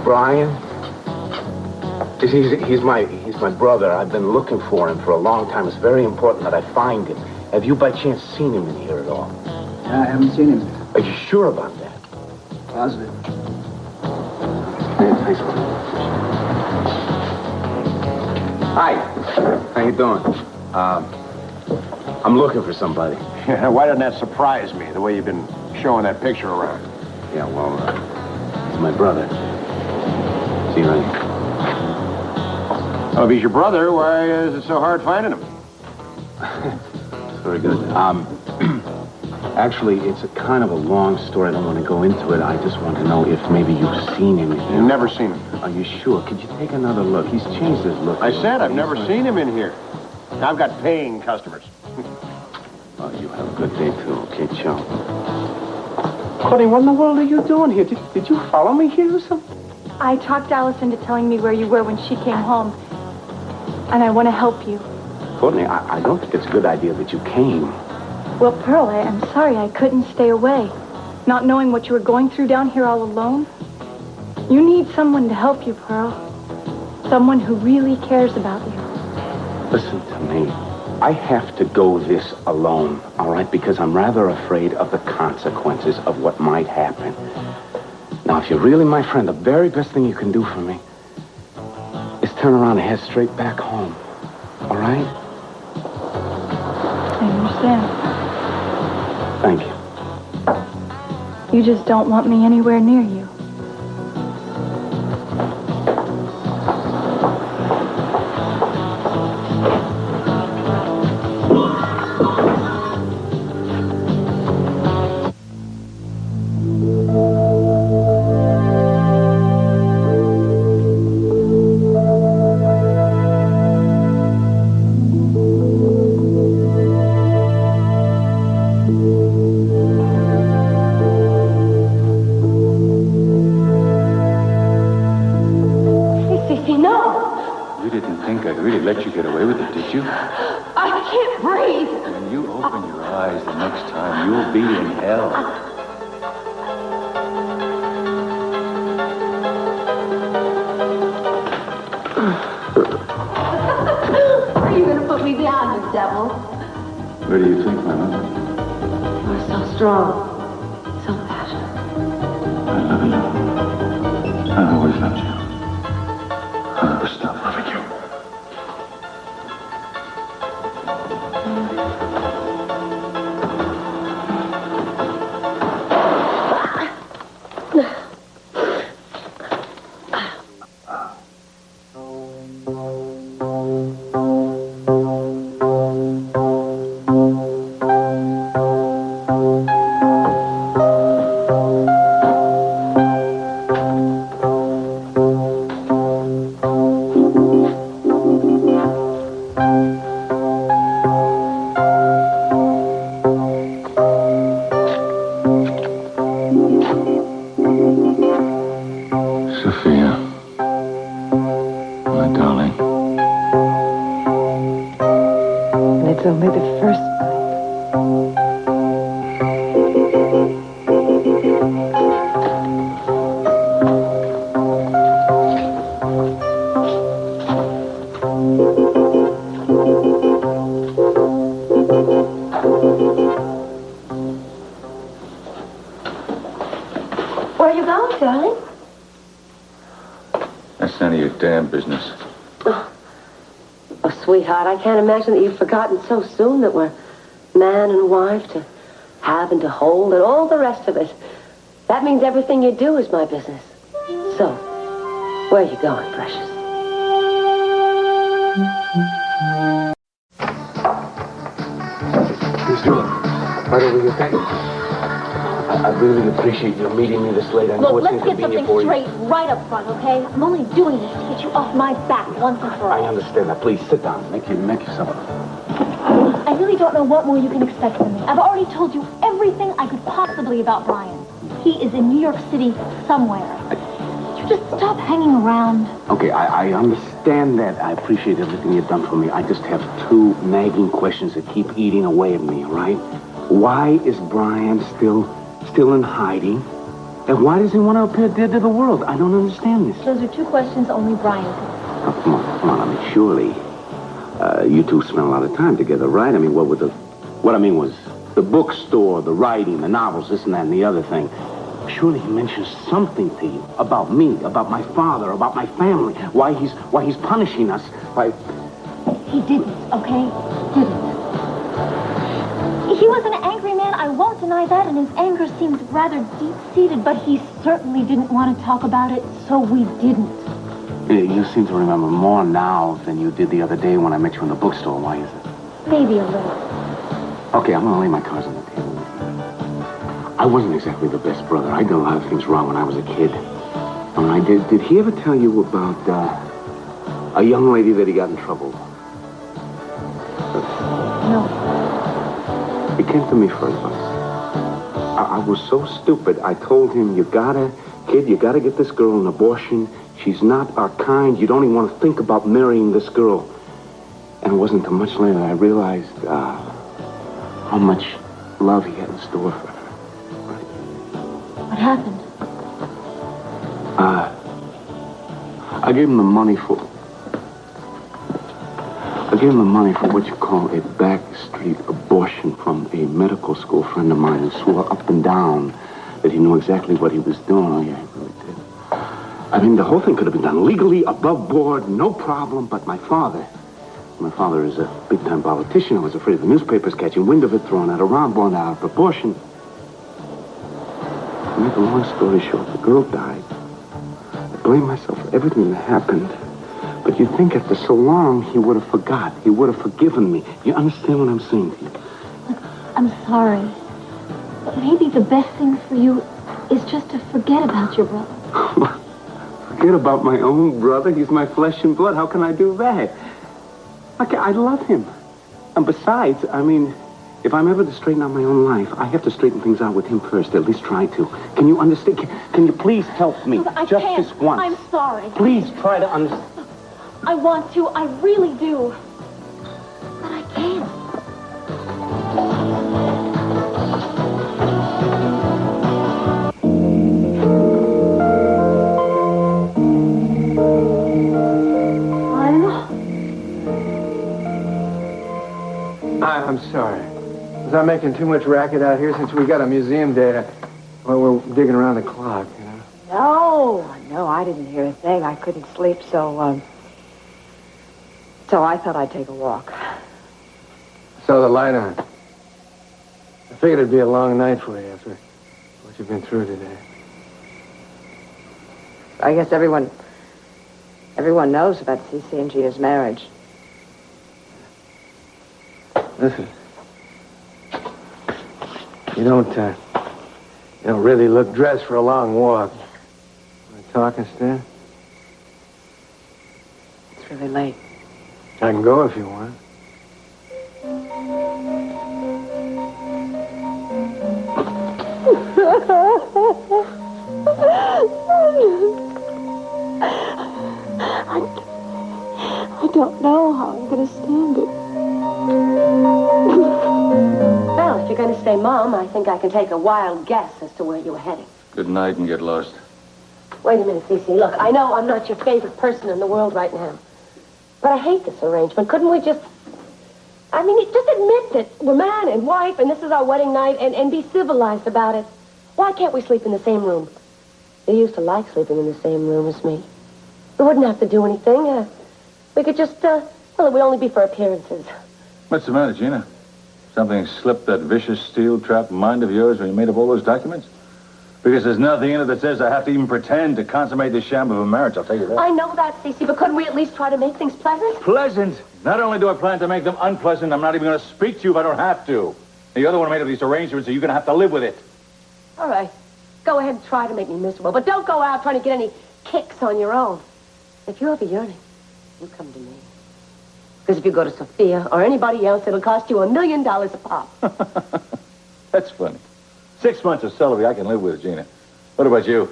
Bryan? He's my brother. I've been looking for him for a long time. It's very important that I find him. Have you by chance seen him in here at all? I haven't seen him. Are you sure about that? Positive. Yeah, thanks, man. Hi. How you doing? I'm looking for somebody. Yeah, why doesn't that surprise me, the way you've been showing that picture around? Yeah, well, he's my brother. See, right? Well, if he's your brother, why is it so hard finding him? Very good. Actually, it's a kind of a long story. I don't want to go into it. I just want to know if maybe you've seen him. You've never seen him. Are you sure? Could you take another look? He's changed his look. I said I've never seen him in here. I've got paying customers. Oh, you have a good day, too. Okay, ciao. Courtney, what in the world are you doing here? Did you follow me here or something? I talked Alice into telling me where you were when she came home. And I want to help you. Courtney, I don't think it's a good idea that you came. Well, Pearl, I'm sorry I couldn't stay away. Not knowing what you were going through down here all alone. You need someone to help you, Pearl. Someone who really cares about you. Listen to me. I have to go this alone, all right? Because I'm rather afraid of the consequences of what might happen. Now, if you're really my friend, the very best thing you can do for me is turn around and head straight back home. All right? I understand. Thank you. You just don't want me anywhere near you. Where do you think, my love? You're so strong, so passionate. I love you. I always loved you. I'll never stop loving you. Sweetheart, I can't imagine that you've forgotten so soon that we're man and wife to have and to hold and all the rest of it. That means everything you do is my business. So, where are you going, precious? Please do it. Right over here, thank you. I really appreciate you meeting me this late. I know it's inconvenient for you. Look, let's get something straight right up front, okay? I'm only doing this to get you off my back once and for all. I understand. Now, please, sit down. Make yourself up. I really don't know what more you can expect from me. I've already told you everything I could possibly about Brian. He is in New York City somewhere. You just stop hanging around. Okay, I understand that. I appreciate everything you've done for me. I just have two nagging questions that keep eating away at me, all right? Why is Brian still in hiding? And why does he want to appear dead to the world? I don't understand this. Those are two questions only Brian can answer. Oh, come on. I mean, surely, you two spent a lot of time together, right? I mean, what I mean was the bookstore, the writing, the novels, this and that and the other thing. Surely he mentions something to you about me, about my father, about my family, why he's punishing us. He didn't, okay? Didn't. He was an angry man, I won't deny that, and his anger seems rather deep-seated, but he certainly didn't want to talk about it, so we didn't. You seem to remember more now than you did the other day when I met you in the bookstore. Why is it? Maybe a little. Okay, I'm gonna lay my cards on the table. I wasn't exactly the best brother. I did a lot of things wrong when I was a kid. Did he ever tell you about a young lady that he got in trouble with? No. He came to me for advice. I was so stupid. I told him, you gotta get this girl an abortion. She's not our kind. You don't even want to think about marrying this girl. And it wasn't until much later I realized how much love he had in store for her. What happened? I gave him the money for what you call a backstreet abortion from a medical school friend of mine who swore up and down that he knew exactly what he was doing. Oh, yeah, he really did. I mean, the whole thing could have been done legally, above board, no problem, but my father is a big-time politician. I was afraid of the newspapers catching wind of it, throwing it around, blowing it out of proportion. To make a long story short, the girl died. I blame myself for everything that happened. But you'd think after so long, he would have forgot. He would have forgiven me. You understand what I'm saying to you? Look, I'm sorry. But maybe the best thing for you is just to forget about your brother. Forget about my own brother? He's my flesh and blood. How can I do that? I love him. And besides, I mean, if I'm ever to straighten out my own life, I have to straighten things out with him first, at least try to. Can you understand? Can you please help me? Look, I just can't. this once? I'm sorry. Please try to understand. I want to. I really do. But I can't. I'm sorry. Was I making too much racket out here since we got a museum day? Well, we're digging around the clock, you know? No, I didn't hear a thing. I couldn't sleep, so I thought I'd take a walk. So the light on. I figured it'd be a long night for you after what you've been through today. I guess everyone knows about СиСи and Gina's marriage. Listen, you don't really look dressed for a long walk. Want to talk instead? It's really late. I can go if you want. I don't know how I'm going to stand it. Well, if you're going to stay Mom, I think I can take a wild guess as to where you were heading. Good night and get lost. Wait a minute, СиСи. Look, I know I'm not your favorite person in the world right now. But I hate this arrangement. Couldn't we just just admit that we're man and wife and this is our wedding night and be civilized about it? Why can't we sleep in the same room? You used to like sleeping in the same room as me. We wouldn't have to do anything. We could just, it would only be for appearances. What's the matter, Gina? Something slipped that vicious steel-trapped mind of yours when you made up all those documents? Because there's nothing in it that says I have to even pretend to consummate this sham of a marriage, I'll tell you that. I know that, СиСi, but couldn't we at least try to make things pleasant? Pleasant? Not only do I plan to make them unpleasant, I'm not even going to speak to you if I don't have to. The other one made up these arrangements, so you're going to have to live with it. All right. Go ahead and try to make me miserable, but don't go out trying to get any kicks on your own. If you have a yearning, you come to me. Because if you go to Sofia or anybody else, it'll cost you $1 million a pop. That's funny. 6 months of celibacy I can live with, Gina. What about you?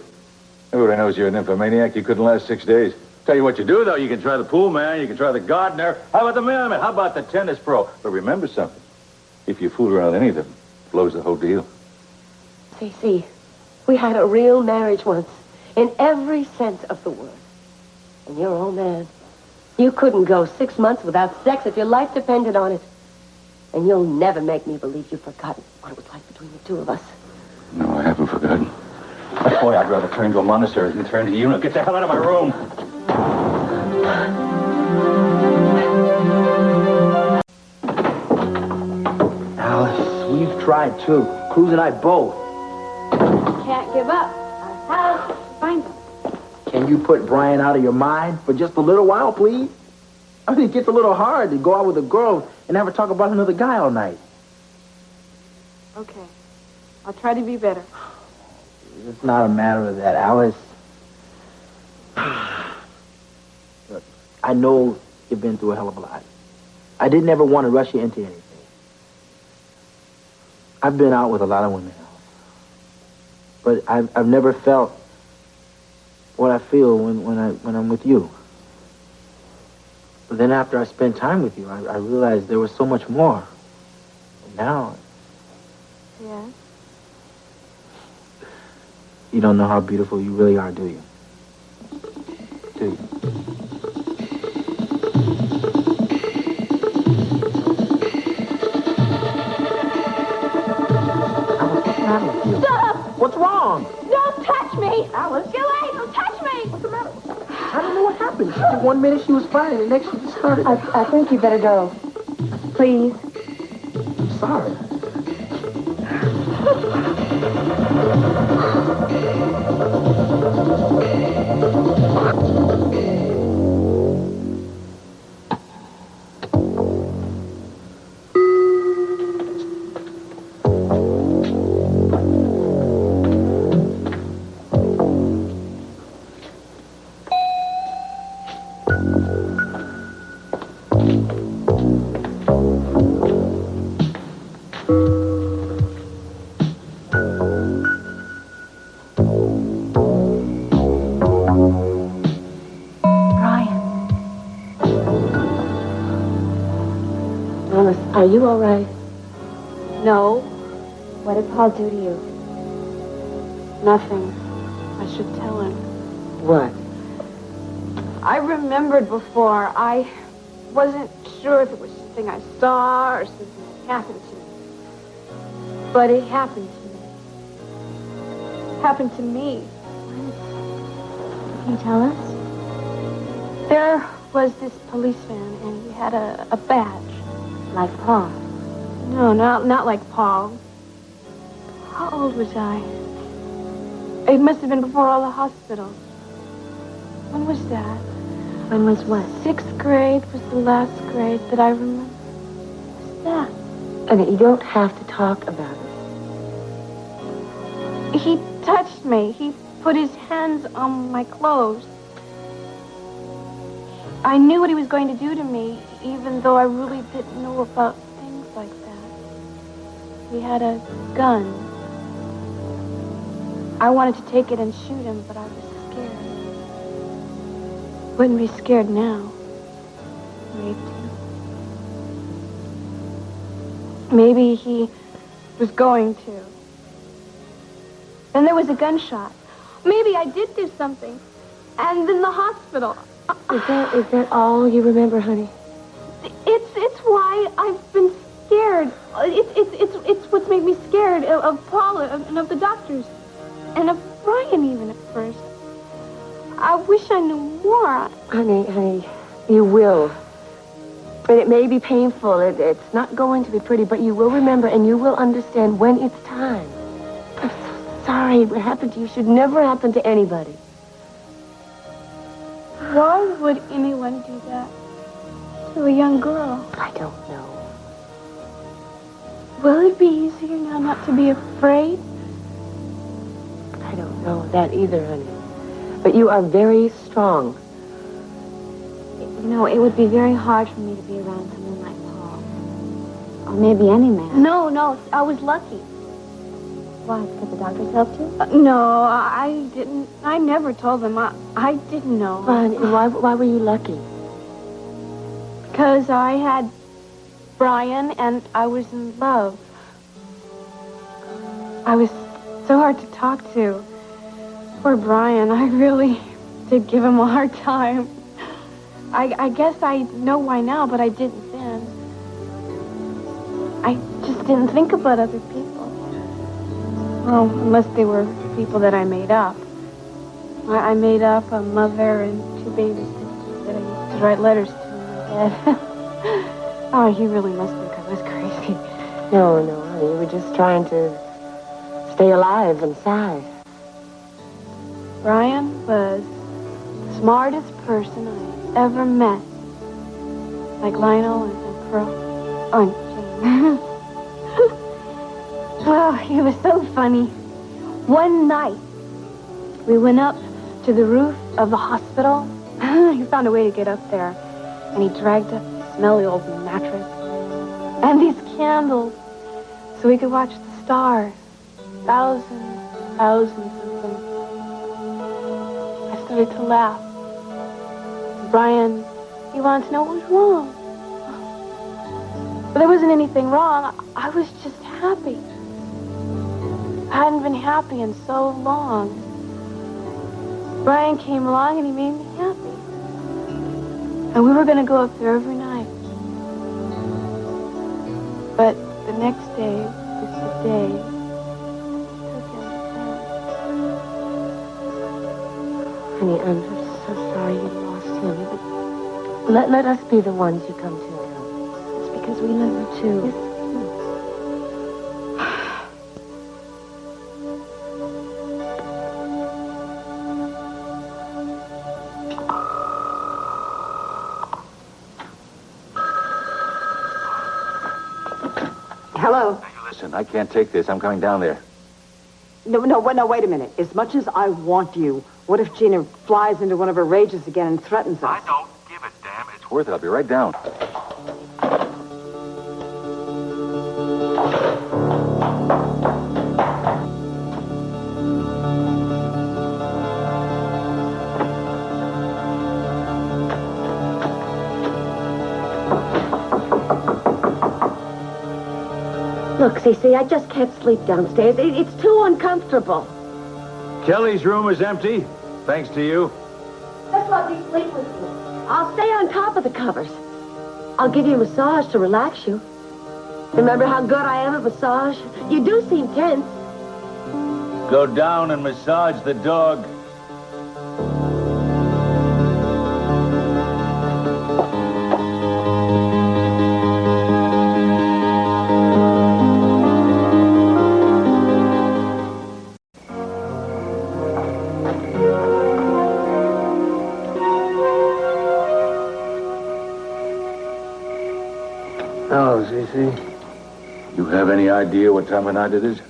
Everybody knows you're an nymphomaniac. You couldn't last 6 days. Tell you what you do, though. You can try the pool man. You can try the gardener. How about the mailman? How about the tennis pro? But remember something. If you fool around with any of them, it blows the whole deal. СиСi, We had a real marriage once, in every sense of the word. And you're old man. You couldn't go 6 months without sex if your life depended on it. And you'll never make me believe you've forgotten what it was like between the two of us. No, I haven't forgotten. Boy, I'd rather turn to a monastery than turn to you. Now get the hell out of my room. Alice, we've tried too. Cruz and I both. Can't give up. Our house, find them. Can you put Brian out of your mind for just a little while, please? I mean, it gets a little hard to go out with a girl and have her talk about another guy all night. Okay. I'll try to be better. It's not a matter of that, Alice. Look, I know you've been through a hell of a lot. I didn't ever want to rush you into anything. I've been out with a lot of women, Alice. But I've never felt what I feel when I'm with you. But then after I spent time with you, I realized there was so much more. And now... Yes? You don't know how beautiful you really are, do you? Do you? Alice, what's the matter with you? Stop! What's wrong? Don't touch me! Alice? You ain't! Don't touch me! What's the matter? I don't know what happened. One minute she was fine, and the next she just started... I think you better go. Please. I'm sorry. Are you all right? No. What did Paul do to you? Nothing. I should tell him. What? I remembered before. I wasn't sure if it was something I saw or something that happened to me. But it happened to me. It happened to me. Can you tell us? There was this policeman, and he had a badge. Like Paul. No, not like Paul. How old was I? It must have been before all the hospital. When was that? When was what? 6th grade was the last grade that I remember. What's that? Okay, you don't have to talk about it. He touched me. He put his hands on my clothes. I knew what he was going to do to me, even though I really didn't know about things like that. He had a gun. I wanted to take it and shoot him, but I was scared. Wouldn't be scared now. Maybe. Maybe he was going to. Then there was a gunshot. Maybe I did do something. And in the hospital. Is that all you remember, honey? It's why I've been scared. It's what's made me scared of Paul and of the doctors. And of Brian even at first. I wish I knew more. Honey, you will. But it may be painful. It's not going to be pretty, but you will remember and you will understand when it's time. I'm so sorry what happened to you should never happen to anybody. Why would anyone do that to a young girl? I don't know. Will it be easier now not to be afraid? I don't know that either, honey. But you are very strong. You know, it would be very hard for me to be around someone like Paul. Or maybe any man. No, I was lucky. Why? Because the doctors helped you? No, I didn't. I never told them. I didn't know. Why were you lucky? Because I had Brian and I was in love. I was So hard to talk to. Poor Bryan, I really did give him a hard time. I guess I know why now, but I didn't then. I just didn't think about other people. Well, unless they were people that I made up. I made up a mother and 2 baby sisters that I used to write letters to in my bed. Oh, he really must think I was crazy. No, honey, you were just trying to stay alive inside. Bryan was the smartest person I ever met. Like Lionel and Perl. Oh, and Jane. Oh, he was so funny. One night, we went up to the roof of the hospital. He found a way to get up there. And he dragged up the smelly old mattress. And these candles. So we could watch the stars. Thousands of them. I started to laugh. Bryan, he wanted to know what was wrong. But there wasn't anything wrong. I was just happy. I hadn't been happy in so long. Bryan came along and he made me happy. And we were going to go up there every night. But the next day was the day I took him. Honey, I'm so sorry you lost him. But let us be the ones you come to now. It's because we love you too. Yes. Hello? Now, you listen, I can't take this. I'm coming down there. No, wait a minute. As much as I want you, what if Gina flies into one of her rages again and threatens us? I don't give a damn. It's worth it. I'll be right down. Look, Sisi, I just can't sleep downstairs. It's too uncomfortable. Kelly's room is empty, thanks to you. Just let me sleep with you. I'll stay on top of the covers. I'll give you a massage to relax you. Remember how good I am at massage? You do seem tense. Go down and massage the dog. Hello, Sisi. You have any idea what time of night it is?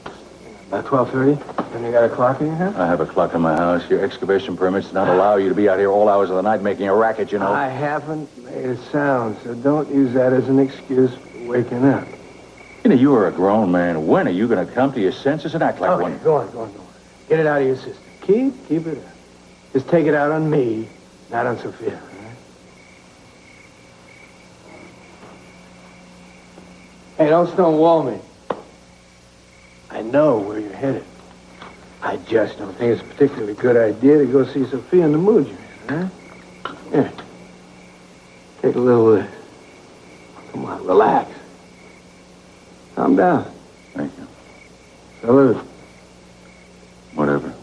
About 12:30. And you got a clock in your house? I have a clock in my house. Your excavation permits do not allow you to be out here all hours of the night making a racket, you know. I haven't made a sound, so don't use that as an excuse for waking up. You know, you are a grown man. When are you going to come to your senses and act like one? Go on. Get it out of your system. Keep it up. Just take it out on me, not on Sophia, all right? Hey, don't stonewall me. I know where you're headed. I just don't think it's a particularly good idea to go see Sophia in the mood you're in, huh? Here. Take a little of this. Come on, relax. Calm down. Thank you. Salute. Whatever.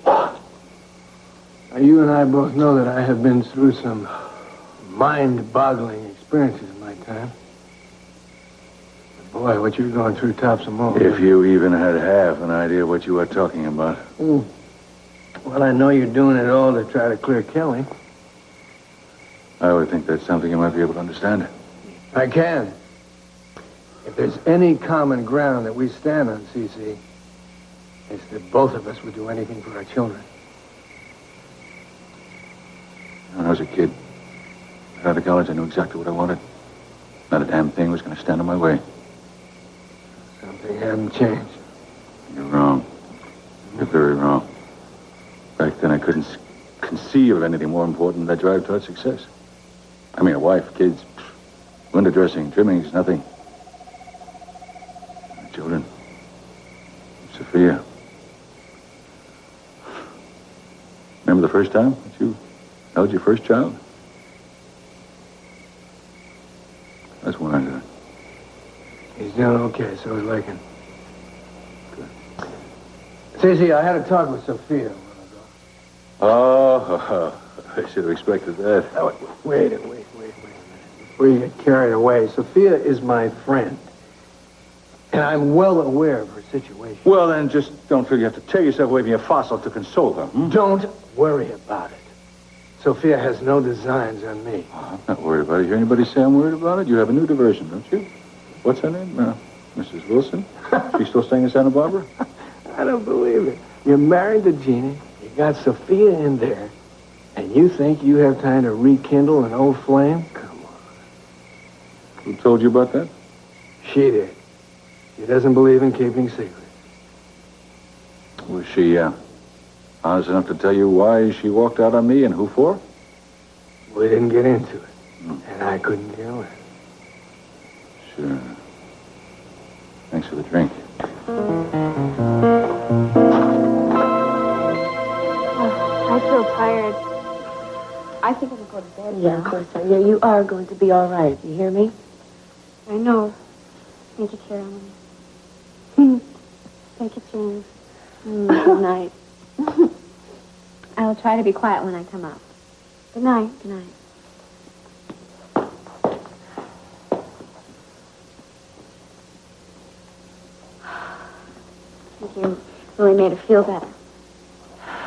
Now, you and I both know that I have been through some mind-boggling experiences in my time. But boy, what you're going through tops them all. If you even had half an idea what you are talking about. Well, I know you're doing it all to try to clear Kelly. I would think that's something you might be able to understand. I can. If there's any common ground that we stand on, Sisi, it's that both of us would do anything for our children. When I was a kid, right out of college, I knew exactly what I wanted. Not a damn thing was going to stand in my way. Something hadn't changed. You're wrong. You're very wrong. Back then, I couldn't conceive of anything more important than that drive toward success. I mean, a wife, kids, window dressing, trimmings, nothing. Sophia. Remember the first time that you held your first child? That's when I got. He's doing okay, so is Lakin. Good. Sisi, I had a talk with Sophia a while ago. Oh, I should have expected that. Oh, wait a minute. Before you get carried away, Sophia is my friend. And I'm well aware of her situation. Well, then just don't feel you have to tear yourself away from your fossil to console her. Don't worry about it. Sophia has no designs on me. I'm not worried about it. You hear anybody say I'm worried about it? You have a new diversion, don't you? What's her name? Mrs. Wilson? She's still staying in Santa Barbara? I don't believe it. You're married to Gina. You got Sophia in there. And you think you have time to rekindle an old flame? Come on. Who told you about that? She did. She doesn't believe in keeping secrets. Was she, honest enough to tell you why she walked out on me and who for? We didn't get into it. And I couldn't care less. Sure. Thanks for the drink. I feel tired. I think I can go to bed Yeah, of course. Yeah, you are going to be all right. You hear me? I know. Thank you, Karen. Thank you, James. Good night. I'll try to be quiet when I come up. Good night. Good night. I think you really made her feel better.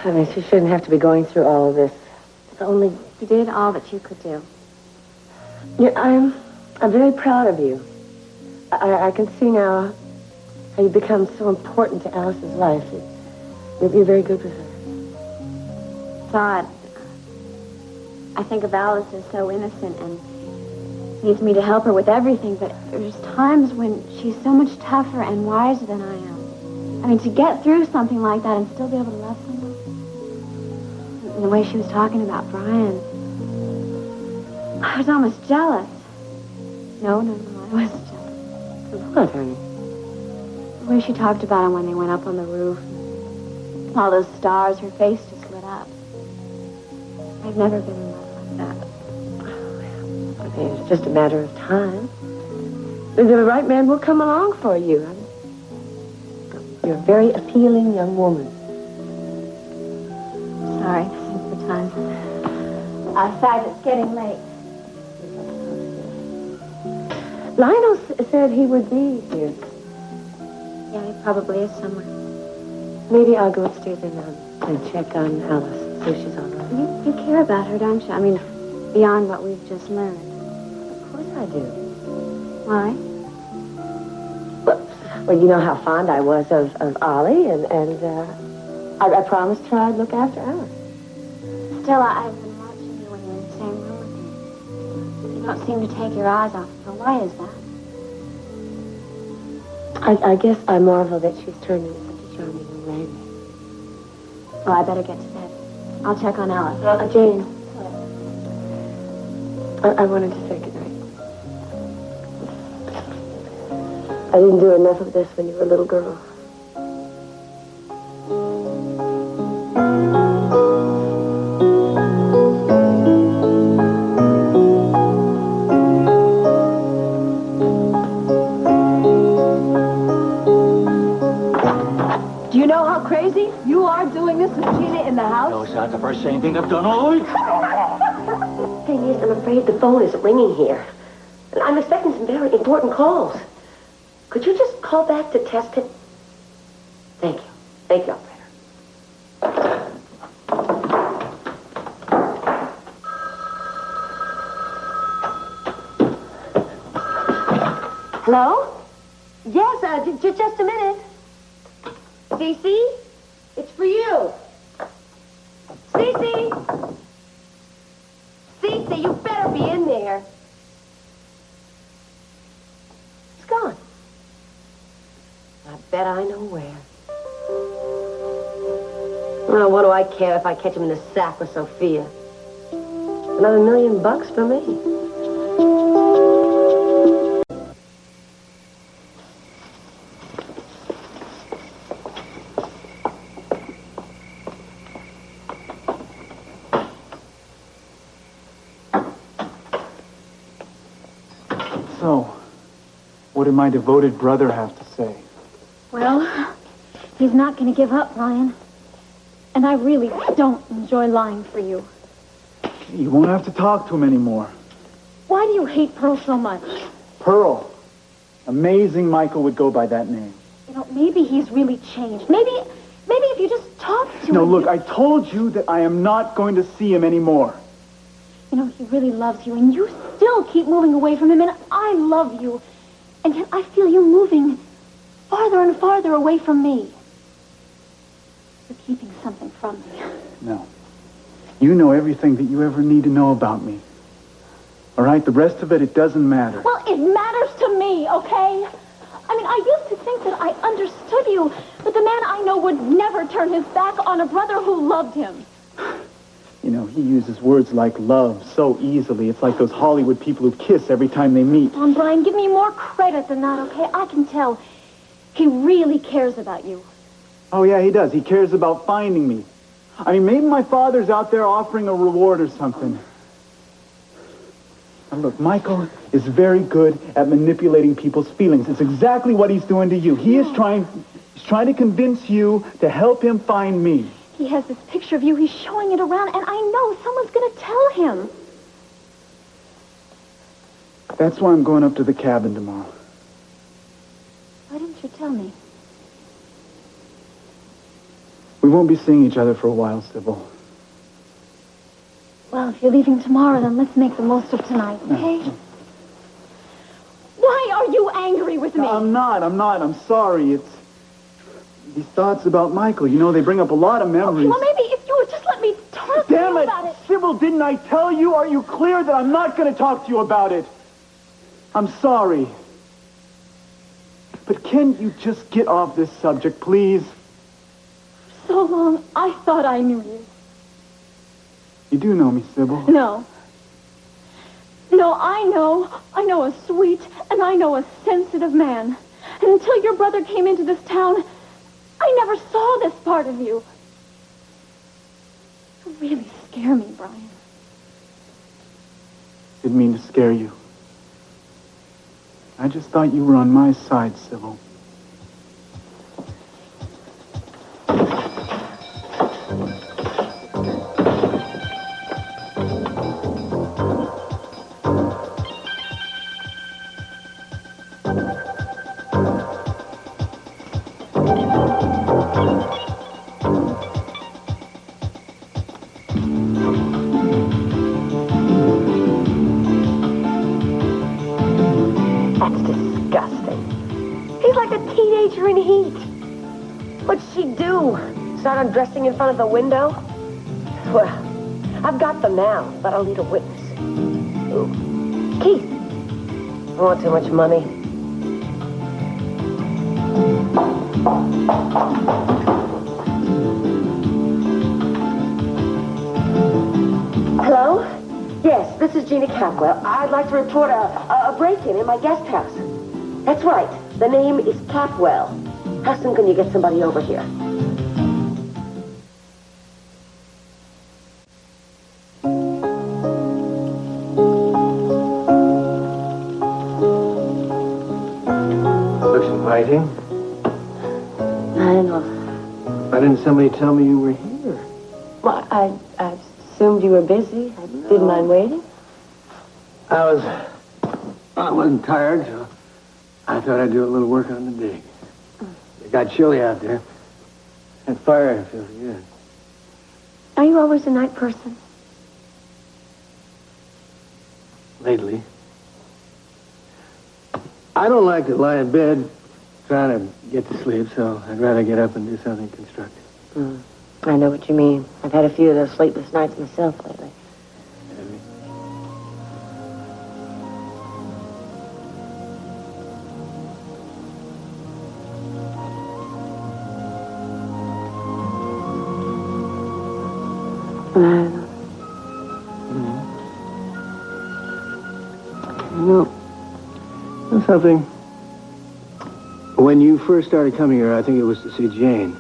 I mean, she shouldn't have to be going through all of this. If only You did all that you could do. I'm very proud of you. I can see now how you become so important to Alice's life. You're very good with her. It's odd. I think of Alice as so innocent and needs me to help her with everything, but there's times when she's so much tougher and wiser than I am. I mean, to get through something like that and still be able to love someone. And the way she was talking about Bryan, I was almost jealous. No, I wasn't jealous. What, honey? The way she talked about him when they went up on the roof. All those stars, her face just lit up. I've never been in love like that. I mean, it's just a matter of time. The right man will come along for you. You're a very appealing young woman. Sorry, this is the time. Outside, it's getting late. Lionel said he would be here. Yeah, he probably is somewhere. Maybe I'll go upstairs and check on Alice, see if she's all right. You care about her, don't you? I mean, beyond what we've just learned. Of course I do. Why? Well, you know how fond I was of Ollie, and I promised her I'd look after Alice. Still, I've been watching you when you're in the same room with me. You don't seem to take your eyes off of her. Why is that? I guess I marvel that she's turned into such a charming young lady. Well, I better get to bed. I'll check on Alice. Jane. I wanted to say goodnight. I didn't do enough of this when you were a little girl. Do you know how crazy you are doing this with Gina in the house? No, it's not the first same thing I've done all week. Thing is, I'm afraid the phone isn't ringing here. And I'm expecting some very important calls. Could you just call back to test it? Thank you. Thank you, operator. Hello? Yes, just a minute. Sisi? It's for you. Sisi? Sisi, you better be in there. It's gone. I bet I know where. Well, what do I care if I catch him in the sack with Sophia? Another $1,000,000 for me. What did my devoted brother have to say? Well, he's not going to give up, Ryan. And I really don't enjoy lying for you. You won't have to talk to him anymore. Why do you hate Pearl so much? Pearl. Amazing Michael would go by that name. You know, maybe he's really changed. Maybe if you just talk to him... No, look, I told you that I am not going to see him anymore. You know, he really loves you, and you still keep moving away from him, and I love you. And yet I feel you moving farther and farther away from me. You're keeping something from me. No. You know everything that you ever need to know about me. All right? The rest of it doesn't matter. Well, it matters to me, okay? I mean, I used to think that I understood you, but the man I know would never turn his back on a brother who loved him. You know, he uses words like love so easily. It's like those Hollywood people who kiss every time they meet. Brian, give me more credit than that, okay? I can tell he really cares about you. Oh, yeah, he does. He cares about finding me. I mean, maybe my father's out there offering a reward or something. Now, look, Michael is very good at manipulating people's feelings. It's exactly what he's doing to you. He's trying to convince you to help him find me. He has this picture of you. He's showing it around, and I know someone's going to tell him. That's why I'm going up to the cabin tomorrow. Why didn't you tell me? We won't be seeing each other for a while, Sybil. Well, if you're leaving tomorrow, then let's make the most of tonight, okay? No. Why are you angry with me? No, I'm not. I'm sorry. It's these thoughts about Michael. You know, they bring up a lot of memories. Okay, well, maybe if you would just let me talk to you about it. Sybil, didn't I tell you? Are you clear that I'm not going to talk to you about it? I'm sorry. But can you just get off this subject, please? So long, I thought I knew you. You do know me, Sybil. No. No, I know a sweet and I know a sensitive man. And until your brother came into this town, I never saw this part of you. You really scare me, Brian. Didn't mean to scare you. I just thought you were on my side, Sybil. Undressing in front of the window? Well, I've got them now, but I'll need a witness. Ooh. Keith, I want too much money. Hello? Yes, this is Gina Capwell. I'd like to report a break-in in my guest house. That's right. The name is Capwell. How soon can you get somebody over here? Writing? I know. Why didn't somebody tell me you were here? Well, I assumed you were busy. I didn't mind waiting. I wasn't tired, so I thought I'd do a little work on the dig. It got chilly out there. That fire feels good. Are you always a night person? Lately. I don't like to lie in bed trying to get to sleep, so I'd rather get up and do something constructive. I know what you mean. I've had a few of those sleepless nights myself lately. Something. When you first started coming here, I think it was to see Jane.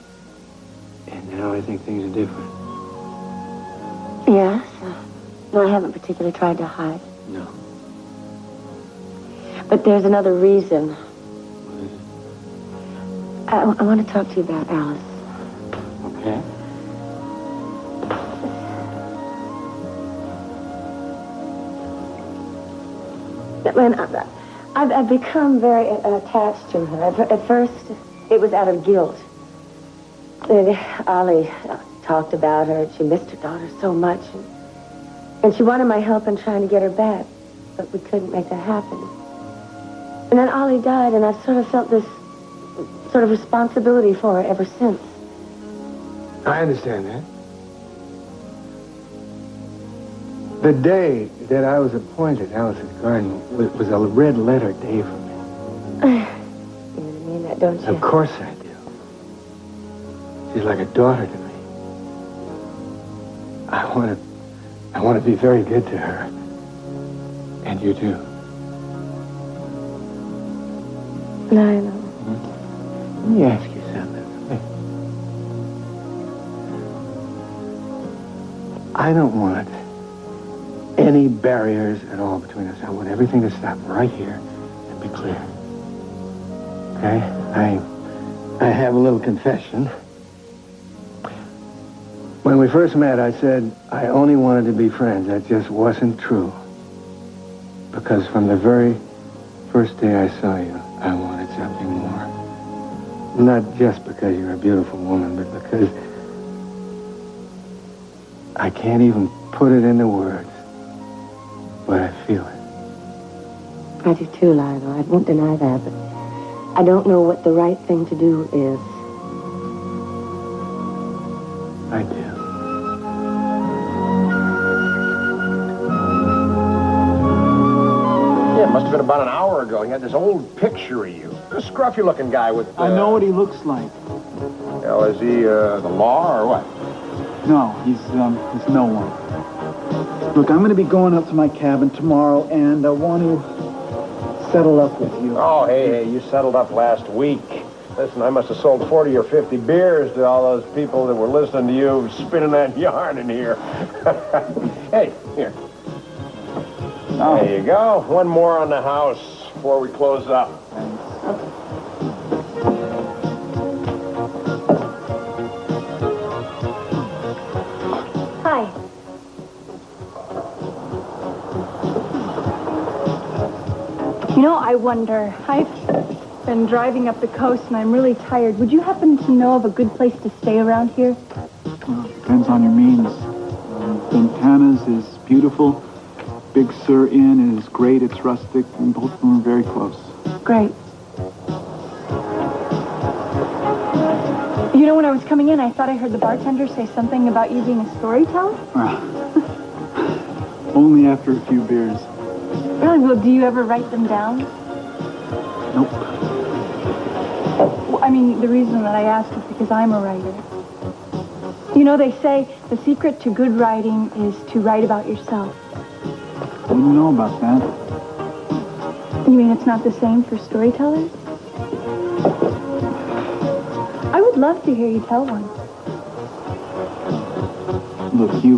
And now I think things are different. Yes. No, I haven't particularly tried to hide. No. But there's another reason I want to talk to you about Alice. Okay. Man, I've become very attached to her. At first, it was out of guilt. Ollie talked about her. She missed her daughter so much. And she wanted my help in trying to get her back. But we couldn't make that happen. And then Ollie died, and I've sort of felt this sort of responsibility for her ever since. I understand that. The day that I was appointed Alice's guardian was a red letter day for me. You mean that, don't you? Of course I do. She's like a daughter to me. I want to be very good to her. And you do. Lionel. Let me ask you something. I don't want any barriers at all between us. I want everything to stop right here and be clear. Okay? I have a little confession. When we first met, I said I only wanted to be friends. That just wasn't true. Because from the very first day I saw you, I wanted something more. Not just because you're a beautiful woman, but because I can't even put it into words. But I feel it. I do too, Lionel. I won't deny that, but I don't know what the right thing to do is. I do. Yeah, it must have been about an hour ago. He had this old picture of you. A scruffy-looking guy with... I know what he looks like. Well, is he the law or what? No, he's no one. Look, I'm going to be going up to my cabin tomorrow, and I want to settle up with you. Oh, hey, you settled up last week. Listen, I must have sold 40 or 50 beers to all those people that were listening to you spinning that yarn in here. Hey, here. Oh. There you go. One more on the house before we close up. Hi. You know, I wonder. I've been driving up the coast and I'm really tired. Would you happen to know of a good place to stay around here? Well, depends on your means. Ventana's is beautiful. Big Sur Inn is great. It's rustic, and both of them are very close. Great. You know, when I was coming in, I thought I heard the bartender say something about you being a storyteller. Only after a few beers. Really? Well, do you ever write them down? Nope. Well, I mean, the reason that I ask is because I'm a writer. You know, they say the secret to good writing is to write about yourself. Wouldn't know about that. You mean it's not the same for storytellers? I would love to hear you tell one. Look, you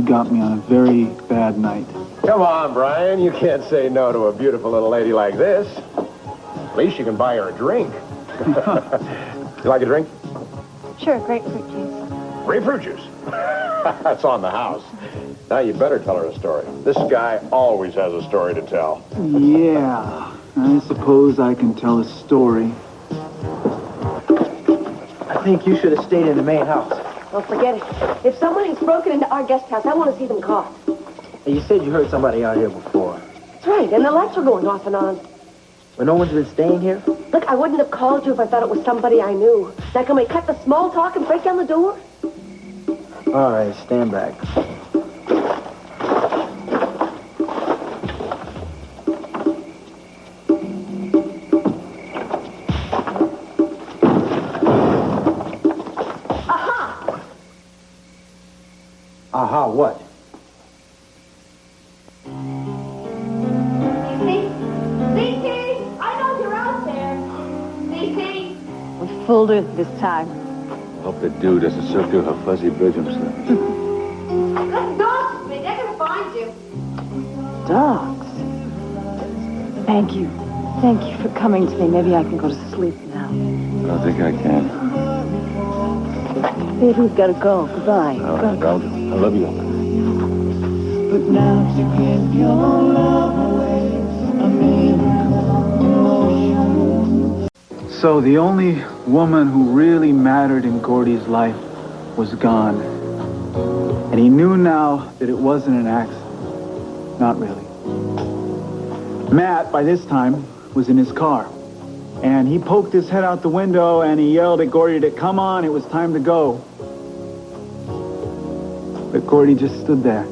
got me on a very bad night. Come on, Brian. You can't say no to a beautiful little lady like this. At least you can buy her a drink. You like a drink? Sure, grapefruit juice. Grapefruit juice? That's on the house. Now you better tell her a story. This guy always has a story to tell. Yeah, I suppose I can tell a story. I think you should have stayed in the main house. Well, forget it. If someone has broken into our guest house, I want to see them caught. Hey, you said you heard somebody out here before. That's right, and the lights are going off and on. But no one's been staying here? Look, I wouldn't have called you if I thought it was somebody I knew. Now, can we cut the small talk and break down the door? All right, stand back. Aha, what? Sissy! I know you're out there. Sissy! We fooled her this time. Hope the dew doesn't soak through her fuzzy bosom slips. Let the dogs speak. They're going to find you. Dogs. Thank you. Thank you for coming to me. Maybe I can go to sleep now. I don't think I can. Baby's gotta go. Goodbye. All right, I love you. But now to give your love away, a miracle. So the only woman who really mattered in Gordy's life was gone. And he knew now that it wasn't an accident. Not really. Matt, by this time, was in his car. And he poked his head out the window and he yelled at Gordy to come on, it was time to go. But Gordy just stood there.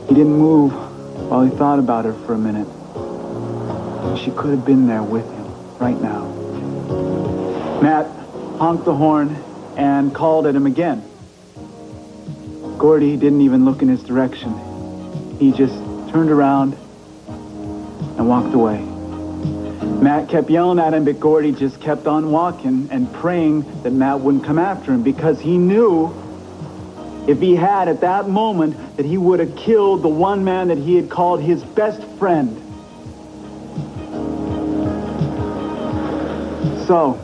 He didn't move while he thought about her for a minute. She could have been there with him right now. Matt honked the horn and called at him again. Gordy didn't even look in his direction. He just turned around and walked away. Matt kept yelling at him, but Gordy just kept on walking and praying that Matt wouldn't come after him because he knew if he had at that moment that he would have killed the one man that he had called his best friend. So,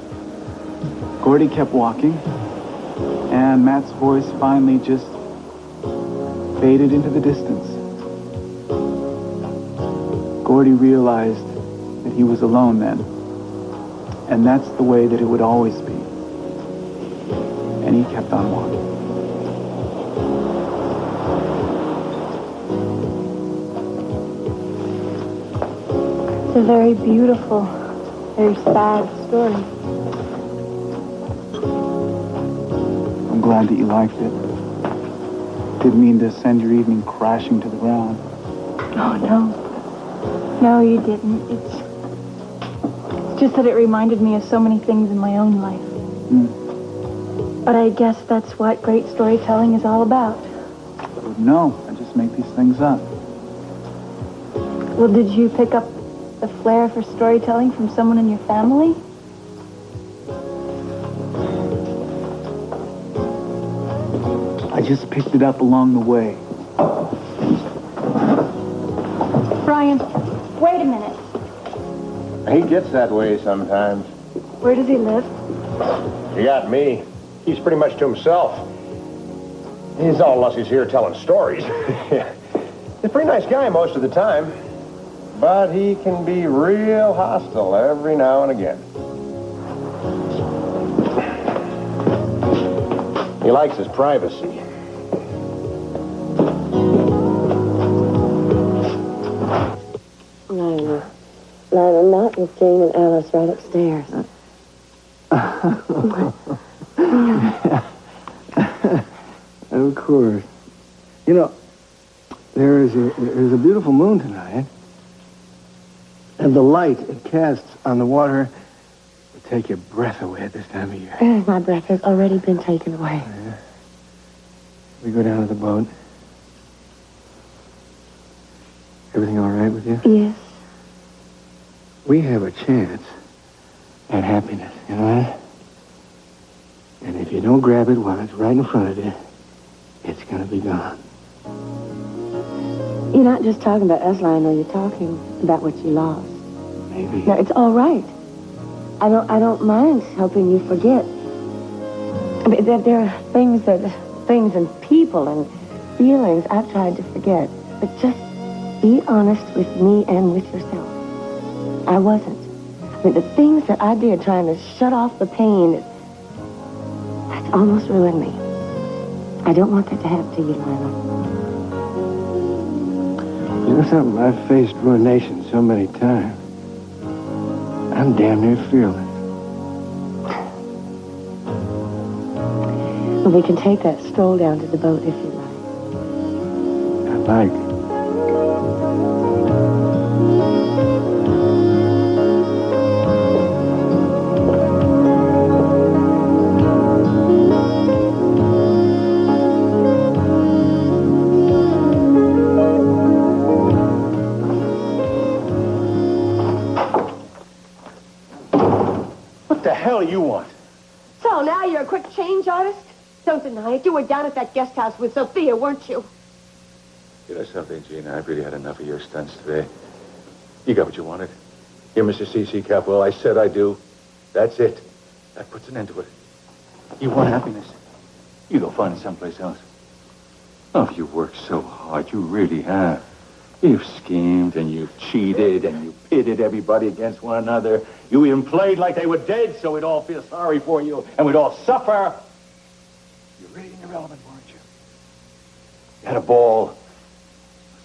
Gordy kept walking, and Matt's voice finally just faded into the distance. Gordy realized that he was alone then, and that's the way that it would always be. And he kept on walking. It's a very beautiful, very sad story. I'm glad that you liked it. Didn't mean to send your evening crashing to the ground. Oh, no. No, you didn't. It's just that it reminded me of so many things in my own life. But I guess that's what great storytelling is all about. No, I just make these things up. Well, did you pick up the flair for storytelling from someone in your family? I just picked it up along the way. Brian, wait a minute. He gets that way sometimes. Where does he live? You got me. He's pretty much to himself. He's all unless he's here telling stories. He's a pretty nice guy most of the time. But he can be real hostile every now and again. He likes his privacy. Lionel, not with Jane and Alice right upstairs. Of course. You know, there's a beautiful moon tonight. And the light it casts on the water will take your breath away at this time of year. My breath has already been taken away. Oh, yeah. We go down to the boat. Everything all right with you? Yes. We have a chance at happiness, you know that? And if you don't grab it while it's right in front of you, it's gonna be gone. You're not just talking about us, Lionel. You're talking about what you lost. Maybe. No, it's all right. I don't mind helping you forget. I mean, there are things and people and feelings I've tried to forget. But just be honest with me and with yourself. I wasn't. I mean, the things that I did trying to shut off the pain, that's almost ruined me. I don't want that to happen to you, Lionel. You know something? I've faced ruination so many times. I'm damn near fearless. Well, we can take that stroll down to the boat if you like. I like it. You want? So now you're a quick change artist? Don't deny it. You were down at that guest house with Sophia, weren't you? You know something, Gina? I've really had enough of your stunts today. You got what you wanted. You're Mr. СиСи Capwell. I said I do. That's it. That puts an end to it. You want happiness? You go find it someplace else. Oh, you've worked so hard. You really have. You've schemed and you've cheated and you pitted everybody against one another. You even played like they were dead so we'd all feel sorry for you and we'd all suffer. You're really irrelevant, weren't you? You had a ball.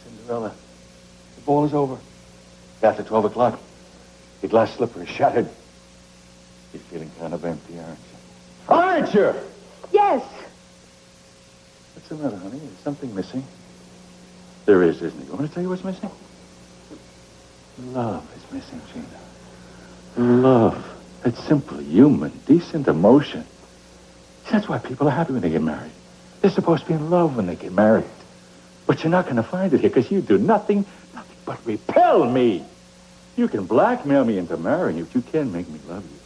Cinderella. The ball is over. After 12 o'clock. Your glass slipper is shattered. You're feeling kind of empty, aren't you? Yes. What's the matter, honey? Is something missing? There is, isn't it? You want me to tell you what's missing? Love is missing, Gina. Love. That simple, human, decent emotion. That's why people are happy when they get married. They're supposed to be in love when they get married. But you're not going to find it here because you do nothing but repel me. You can blackmail me into marrying you, but you can't make me love you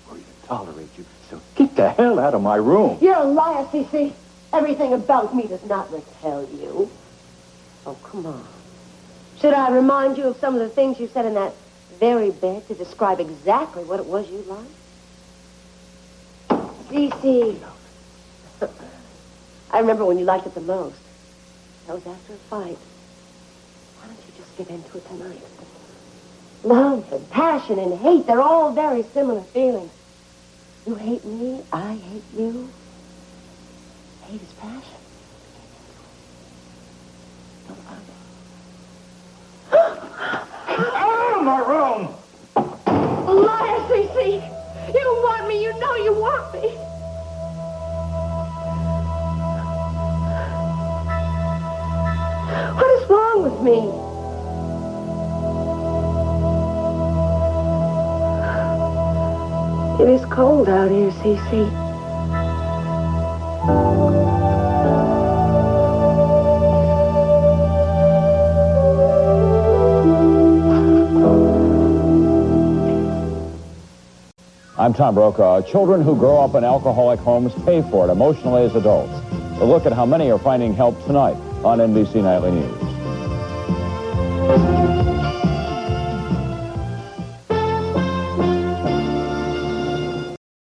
or even tolerate you. So get the hell out of my room. You're a liar, СиСи. Everything about me does not repel you. Oh, come on. Should I remind you of some of the things you said in that very bed to describe exactly what it was you liked? СиСi. I remember when you liked it the most. That was after a fight. Why don't you just get into it tonight? Love and passion and hate, they're all very similar feelings. You hate me, I hate you. Hate is passion. Out of my room! Liar, СиСi! You want me, you know you want me. What is wrong with me? It is cold out here, СиСi. I'm Tom Brokaw. Children who grow up in alcoholic homes pay for it emotionally as adults. A look at how many are finding help tonight on NBC Nightly News.